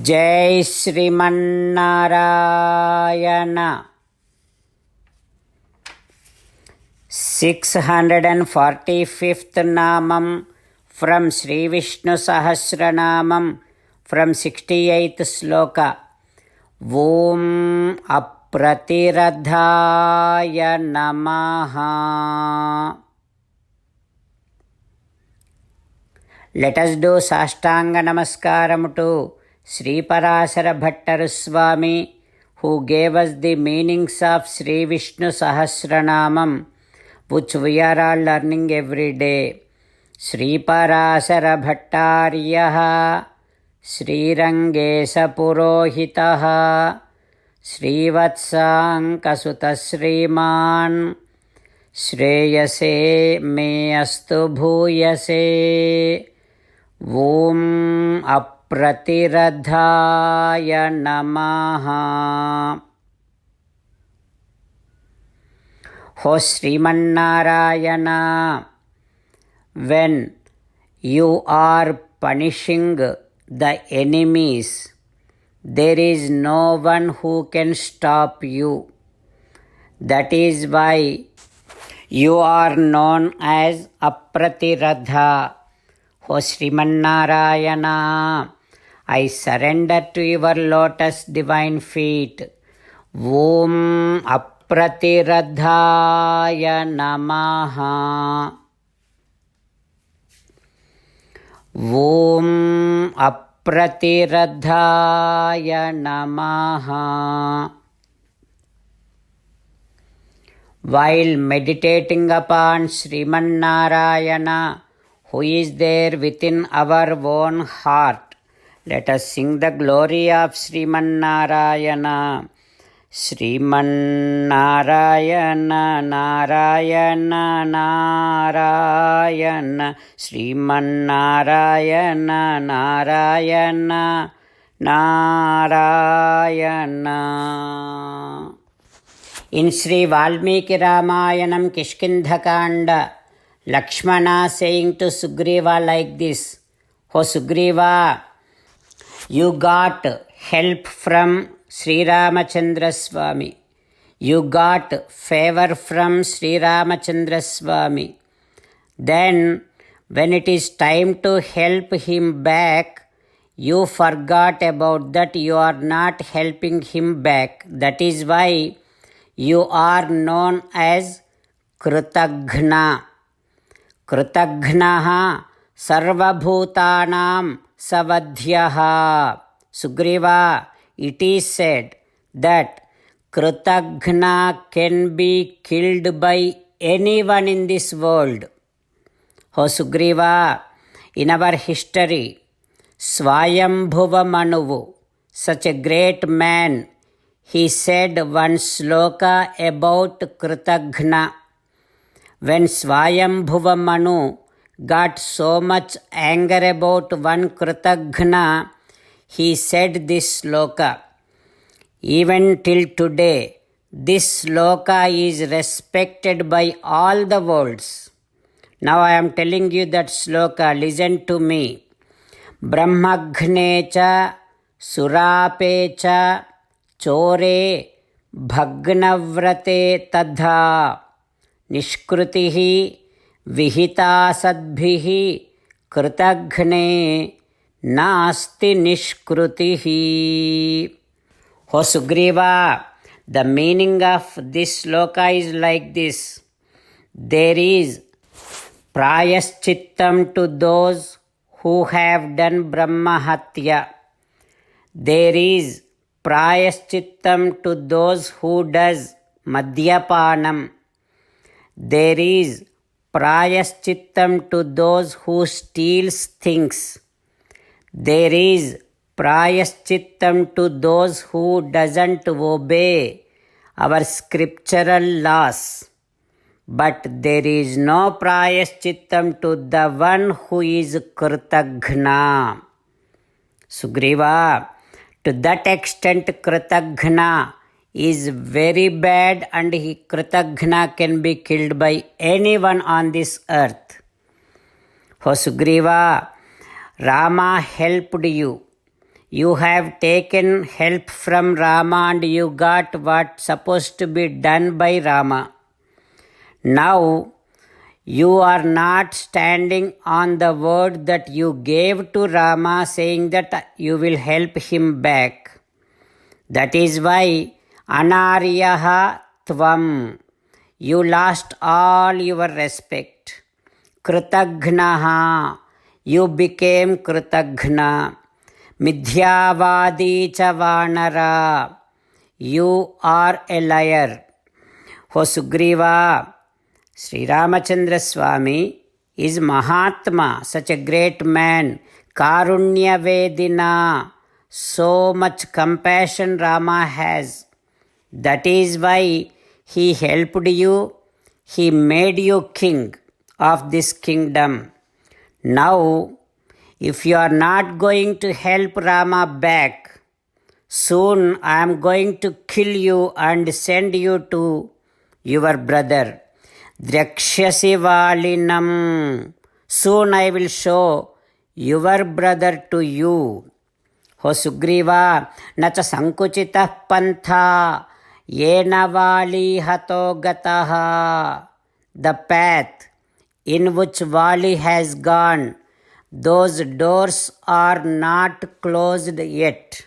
జై శ్రీమన్నారాయణ. 645th నామం from Sri Vishnu Sahasranamam from 68th sloka. Om Apratiradhaya Namaha. Let us do Sashtanga Namaskaram to Sri Parasara Bhattaru Swami, who gave us the meanings of Sri Vishnu Sahasranamam, which we are all learning every day. Sri Parasara Bhattaryaha Sri Rangesa Purohitaha Sri Vatsankasuta Sriman Shreyase me astu bhuyase. Om Apratiradhaya Namaha. Ho Srimannarayana, when you are punishing the enemies, there is no one who can stop you. That is why you are known as Apratiradha. O Srimannarayana, I surrender to your lotus divine feet. Om Apratiradhaya Namaha. Om Apratiradhaya Namaha. While meditating upon Srimannarayana, who is there within our own heart, let us sing the glory of Srimannarayana. Srimannarayana Narayana Narayana Srimannarayana Narayana Narayana. In Sri Valmiki Ramayanam Kishkindhakanda, Lakshmana saying to Sugriva like this: O Sugriva, you got help from Sri Ramachandra Swami. You got favor from Sri Ramachandra Swami. Then, when it is time to help him back, you forgot about that. You are not helping him back. That is why you are known as Kritaghna. Kritaghnaha sarvabhutanam savadhyaha. Sugriva, it is said that Kritaghna can be killed by anyone in this world. O Sugriva, in our history, Swayambhuva Manuvu, such a great man, he said one sloka about Kritaghna. When Swayambhuva Manu got so much anger about one Kritaghna, he said this sloka. Even till today, this sloka is respected by all the worlds. Now I am telling you that sloka. Listen to me. Brahmaghnecha surapecha chore bhagnavrate tadha nishkrutihi vihitasadbhihi kritaghne nasti nishkrutihi. O Sugriva, the meaning of this sloka is like this: there is prayaschittam to those who have done Brahmahatya. There is prayaschittam to those who does Madhyapanam. There is prayaschittam to those who steals things. There is prayaschittam to those who doesn't obey our scriptural laws. But there is no prayaschittam to the one who is Kritaghna. Sugriva, to that extent Kritaghna is very bad, and Kritaghna can be killed by anyone on this earth. O Sugriva, Rama helped you. You have taken help from Rama and you got what supposed to be done by Rama. Now you are not standing on the word that you gave to Rama, saying that you will help him back. That is why anaryaha tvam, you lost all your respect. Kritagnaha, you became kritagna. Midhyavadi cha vanara, you are a liar. O Sugriva, Sri Ramachandra Swami is Mahatma, such a great man, Karunya Vedina, so much compassion Rama has. That is why he helped you, he made you king of this kingdom. Now, if you are not going to help Rama back, soon I am going to kill you and send you to your brother. Drakshasi valinam, soon I will show your brother to you. O Sugriva, nacha sankuchitah pantha, yena vali hato gataha. The path in which Vali has gone, those doors are not closed yet.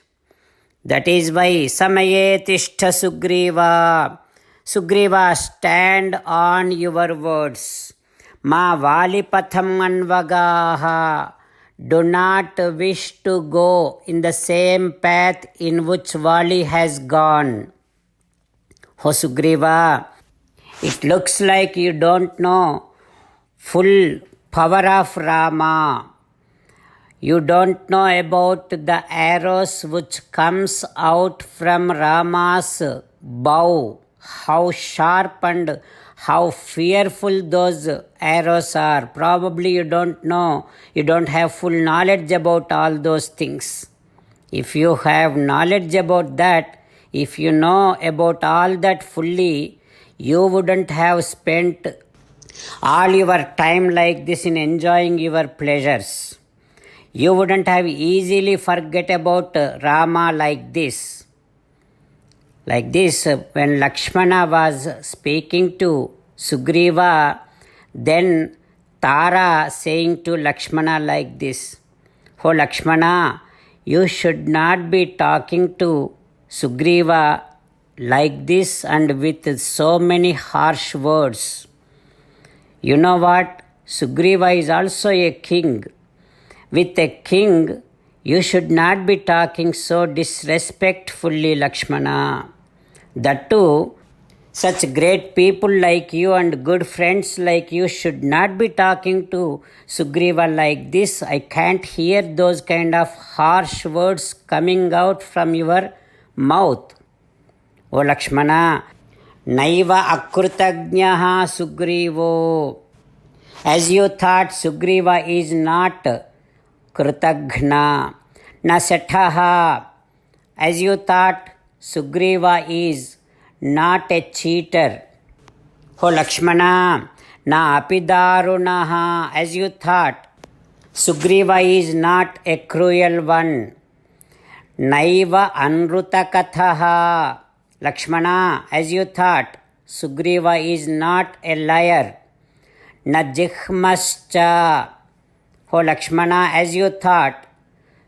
That is why samaye tishta Sugriva. Sugriva, stand on your words. Ma valipatham anvagaha, do not wish to go in the same path in which Vali has gone. O Sugriva, it looks like you don't know full power of Rama. You don't know about the arrows which comes out from Rama's bow, how sharp and how fearful those arrows are. Probably you don't know, you don't have full knowledge about all those things. If you have knowledge about that, if you know about all that fully, you wouldn't have spent all your time like this in enjoying your pleasures. You wouldn't have easily forget about Rama like this. Like this, when Lakshmana was speaking to Sugriva, then Tara saying to Lakshmana like this, "Oh Lakshmana, you should not be talking to Sugriva like this and with so many harsh words. You know what? Sugriva is also a king. With a king, you should not be talking so disrespectfully, Lakshmana. That too, such great people like you and good friends like you should not be talking to Sugriva like this. I can't hear those kind of harsh words coming out from your mouth. O Lakshmana, naiva akrutagnaha Sugrivo." As you thought, Sugriva is not Kritagna. Na Sataha, as you thought, Sugriva is not a cheater. O Lakshmana, na apidarunaha, as you thought, Sugriva is not a cruel one. Naiva anrutakathaha, Lakshmana, as you thought, Sugriva is not a liar. Na jihmascha, O Lakshmana, as you thought,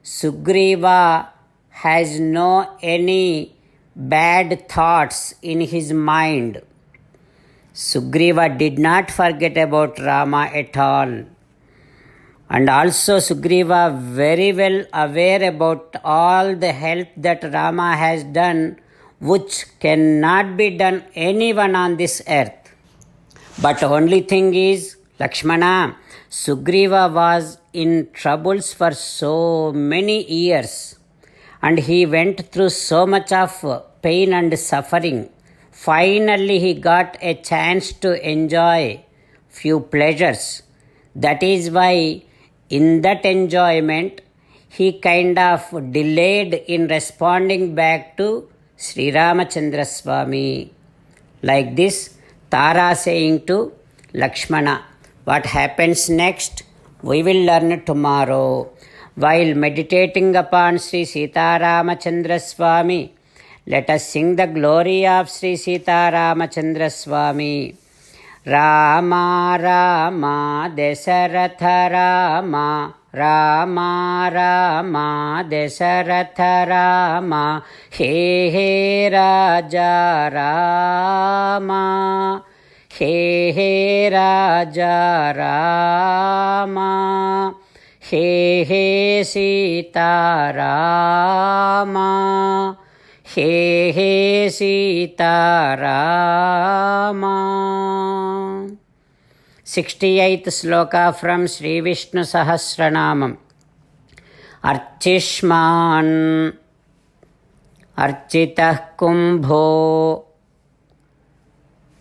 Sugriva has no any bad thoughts in his mind. Sugriva did not forget about Rama at all. And also Sugriva very well aware about all the help that Rama has done, which cannot be done anyone on this earth. But only thing is, Lakshmana, Sugriva was in troubles for so many years, and he went through so much of pain and suffering. Finally he got a chance to enjoy few pleasures. That is why in that enjoyment he kind of delayed in responding back to Sri Ramachandra Swami. Like this, Tara saying to Lakshmana. What happens next? We will learn tomorrow. While meditating upon Sri Sita Ramachandra Swami, let us sing the glory of Sri Sita Ramachandra Swami. Rama Rama Dasaratha Rama, Rama Rama Dasaratha Rama, He He Raja Rama, He He Raja Rama, He He Sita Rama, He He Sita Rama. 68th sloka from Sri Vishnu Sahasranamam. Archishman Architah Kumbho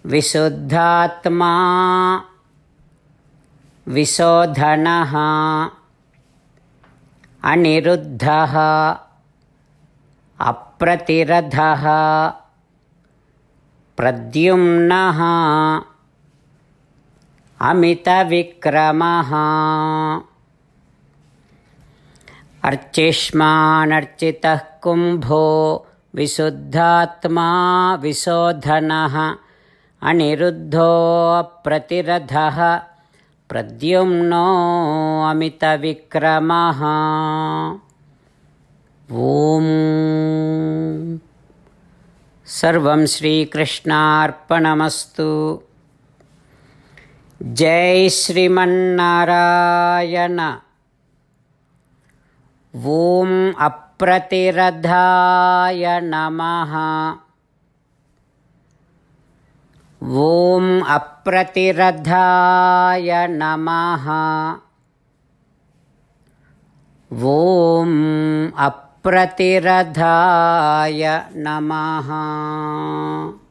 Visuddhatma Visodhanaha Aniruddhaha Apratiradhaha Pradyumnaha Amitavikramaha. Archishman Architah Kumbho Visuddhatma Visodhanaha Aniruddho Apratiradhaha Pradyumno Amitavikramaha. Om Sarvam Shri Krishnarpanamastu. Jai Sriman-Narayana. Om Apratiradhaya Namaha. Om Apratiradhaya Namaha. Om Apratiradhaya Namaha.